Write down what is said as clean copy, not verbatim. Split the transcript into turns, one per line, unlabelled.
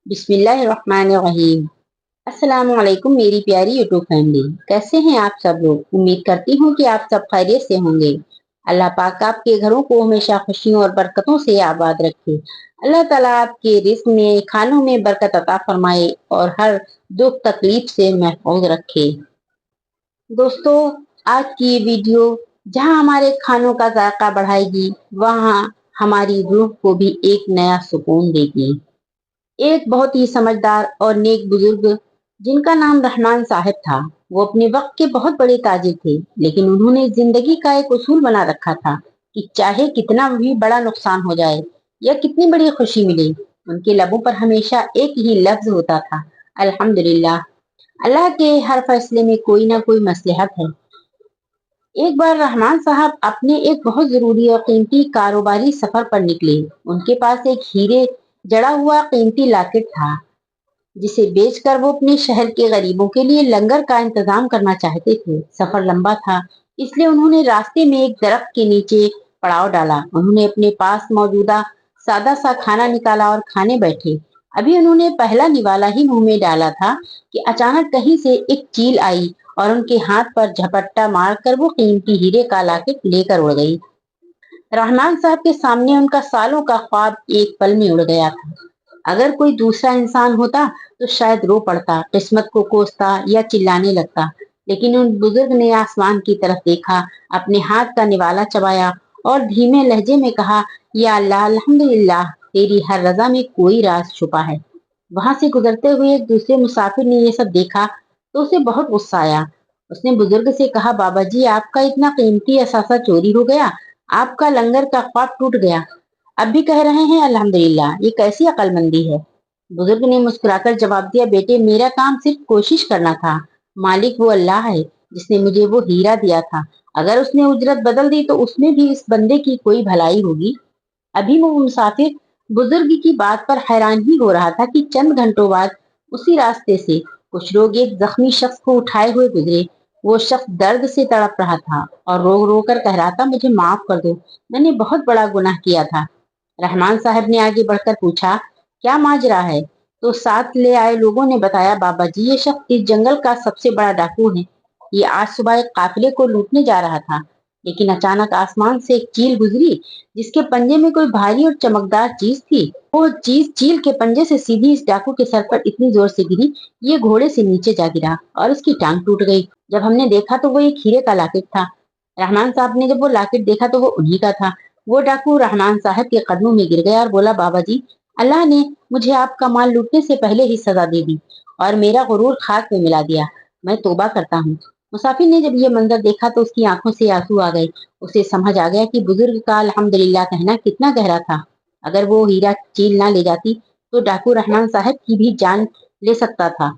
बिस्मिल्लाहिर्रहमानिर्रहीम। अस्सलाम वालेकुम मेरी प्यारी यूट्यूब फैमिली, कैसे हैं आप सब लोग। उम्मीद करती हूँ कि आप सब खैरियत से होंगे। अल्लाह पाक आपके घरों को हमेशा खुशियों और बरकतों से आबाद रखे। अल्लाह ताला आपके रिस्क में खानों में बरकत अता फरमाए और हर दुख तकलीफ से महफूज रखे। दोस्तों, आज की ये वीडियो जहाँ हमारे खानों का जायका बढ़ाएगी, वहाँ हमारी रूह को भी एक नया सुकून देगी। एक बहुत ही समझदार और नेक बुजुर्ग जिनका नाम रहमान साहब था, वो अपने वक्त के बहुत बड़े ताजिर थे, लेकिन उन्होंने जिंदगी का एक उसूल बना रखा था कि चाहे कितना भी बड़ा नुकसान हो जाए या कितनी बड़ी खुशी मिले, उनके लबों पर हमेशा एक ही लफ्ज होता था, अल्हम्दुलिल्लाह। अल्लाह के हर फैसले में कोई ना कोई मसलहत है। एक बार रहमान साहब अपने एक बहुत जरूरी और कीमती कारोबारी सफर पर निकले। उनके पास एक हीरे जड़ा हुआ कीमती लॉकेट था, जिसे बेचकर वो अपने शहर के गरीबों के लिए लंगर का इंतजाम करना चाहते थे। सफर लंबा था, इसलिए उन्होंने रास्ते में एक दरख्त के नीचे पड़ाव डाला। उन्होंने अपने पास मौजूदा सादा सा खाना निकाला और खाने बैठे। अभी उन्होंने पहला निवाला ही मुंह में डाला था कि अचानक कहीं से एक चील आई और उनके हाथ पर झपट्टा मारकर वो कीमती हीरे का लॉकेट लेकर उड़ गई। रहमान साहब के सामने उनका सालों का ख्वाब एक पल में उड़ गया था। अगर कोई दूसरा इंसान होता तो शायद रो पड़ता, किस्मत को कोसता या चिल्लाने लगता, लेकिन उन बुजुर्ग ने आसमान की तरफ देखा, अपने हाथ का निवाला चबाया और धीमे लहजे में कहा, या अल्लाह, अल्हम्दुलिल्लाह, तेरी हर रजा में कोई राज छुपा है। वहां से गुजरते हुए एक दूसरे मुसाफिर ने ये सब देखा तो उसे बहुत गुस्सा आया। उसने बुजुर्ग से कहा, बाबा जी, आपका इतना कीमती असासा चोरी हो गया, आपका लंगर का ख्वाब टूट गया, अब भी कह रहे हैं अल्हम्दुलिल्लाह, ये कैसी अक्लमंदी है। बुजुर्ग ने मुस्कुराकर जवाब दिया, बेटे, मेरा काम सिर्फ कोशिश करना था। मालिक वो अल्लाह है जिसने मुझे वो हीरा दिया था। अगर उसने उजरत बदल दी तो उसमें भी इस बंदे की कोई भलाई होगी। अभी वो मुसाफिर बुजुर्ग की बात पर हैरान ही हो रहा था कि चंद घंटों बाद उसी रास्ते से कुछ लोग एक जख्मी शख्स को उठाए हुए गुजरे। वो शख्स दर्द से तड़प रहा था और रो रो कर कह रहा था, मुझे माफ कर दो, मैंने बहुत बड़ा गुनाह किया था। रहमान साहब ने आगे बढ़कर पूछा, क्या माजरा है। तो साथ ले आए लोगों ने बताया, बाबा जी, ये शख्स इस जंगल का सबसे बड़ा डाकू है। ये आज सुबह एक काफिले को लूटने जा रहा था, लेकिन अचानक आसमान से एक चील गुजरी जिसके पंजे में कोई भारी और चमकदार चीज थी। वो चीज चील के पंजे से सीधी इस डाकू के सर पर इतनी जोर से गिरी, ये घोड़े से नीचे जा गिरा और उसकी टांग टूट गई। जब हमने देखा तो वो एक हीरे का लॉकेट था। रहमान साहब ने जब वो लॉकेट देखा तो वो उन्हीं का था। वो डाकू रहमान साहब के कदमों में गिर गया और बोला, बाबा जी, अल्लाह ने मुझे आपका माल लूटने से पहले ही सजा दे दी और मेरा गुरूर खाक में मिला दिया। मैं तौबा करता हूँ। मुसाफिर ने जब ये मंजर देखा तो उसकी आंखों से आंसू आ गए। उसे समझ आ गया कि बुजुर्ग का अल्हम्दुलिल्लाह कहना कितना गहरा था। अगर वो हीरा चील ना ले जाती तो डाकू रहमान साहब की भी जान ले सकता था